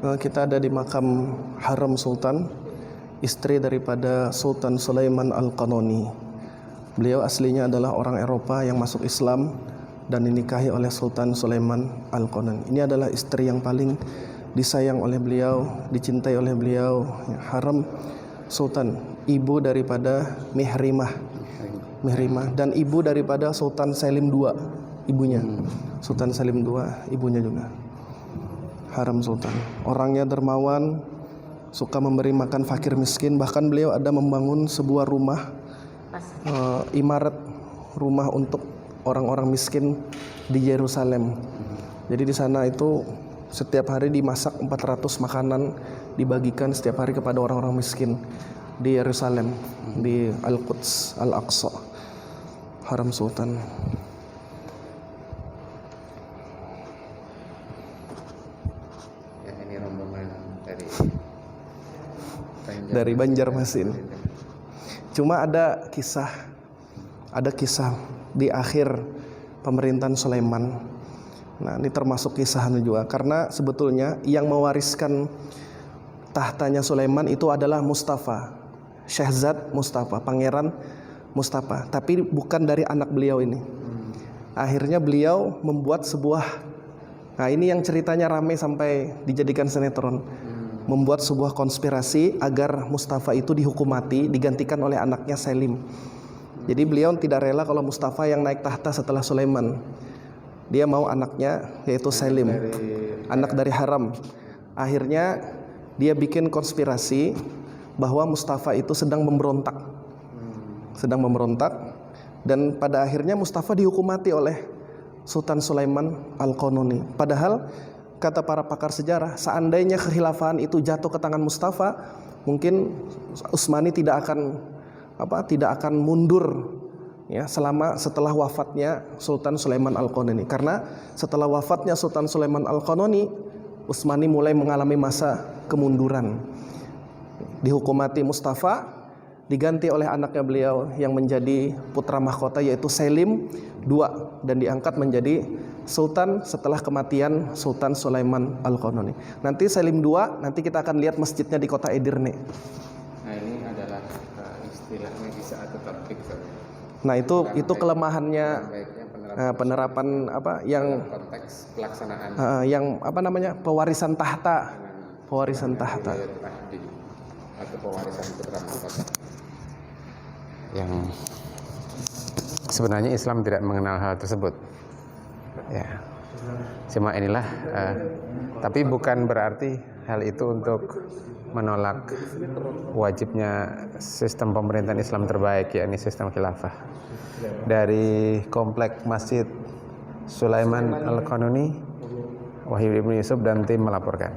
Kita ada di makam Haram Sultan, istri daripada Sultan Sulaiman Al-Qanoni. Beliau aslinya adalah orang Eropa yang masuk Islam dan dinikahi oleh Sultan Sulaiman Al-Qanoni. Ini adalah istri yang paling disayang oleh beliau, dicintai oleh beliau. Haram Sultan, ibu daripada Mihrimah dan ibu daripada Sultan Salim II, ibunya. Sultan Salim II, ibunya juga. Haram Sultan, orangnya dermawan, suka memberi makan fakir miskin. Bahkan beliau ada membangun sebuah rumah, imarat rumah untuk orang-orang miskin di Yerusalem. Jadi di sana itu setiap hari dimasak 400 makanan, dibagikan setiap hari kepada orang-orang miskin di Yerusalem, di Al-Quds, Al-Aqsa. Haram Sultan. Ini rombongan dari Banjarmasin. Cuma ada kisah di akhir pemerintahan Sulaiman. Nah, ini termasuk kisahnya juga, karena sebetulnya yang mewariskan tahtanya Sulaiman itu adalah Mustafa, Syahzad Mustafa, Pangeran Mustafa, tapi bukan dari anak beliau ini. Akhirnya beliau membuat sebuah, nah ini yang ceritanya ramai sampai dijadikan sinetron, membuat sebuah konspirasi agar Mustafa itu dihukum mati, digantikan oleh anaknya Selim. Jadi beliau tidak rela kalau Mustafa yang naik tahta setelah Sulaiman. Dia mau anaknya, yaitu Selim, anak dari Haram. Akhirnya dia bikin konspirasi bahwa Mustafa itu sedang memberontak, dan pada akhirnya Mustafa dihukum mati oleh Sultan Sulaiman Al-Qanoni. Padahal kata para pakar sejarah, seandainya kekhilafahan itu jatuh ke tangan Mustafa, mungkin Utsmani tidak akan mundur ya setelah wafatnya Sultan Sulaiman Al-Qanoni. Karena setelah wafatnya Sultan Sulaiman Al-Qanoni, Utsmani mulai mengalami masa kemunduran. Dihukum mati Mustafa, diganti oleh anaknya beliau yang menjadi putra mahkota, yaitu Selim II, dan diangkat menjadi sultan setelah kematian Sultan Sulaiman Al-Qanoni. Nanti Selim II, nanti kita akan lihat masjidnya di kota Edirne. Nah, ini adalah istilahnya bisa tatbik. Nah, itu kelemahannya penerapan yang konteks pelaksanaan yang pewarisan tahta. Atau pewarisan putra mahkota. Yang sebenarnya Islam tidak mengenal hal tersebut. Ya. Cuma inilah tapi bukan berarti hal itu untuk menolak wajibnya sistem pemerintahan Islam terbaik, yakni sistem khilafah. Dari komplek Masjid Sulaiman Al-Qanoni, Wahyu Ibnu Yusuf dan tim melaporkan.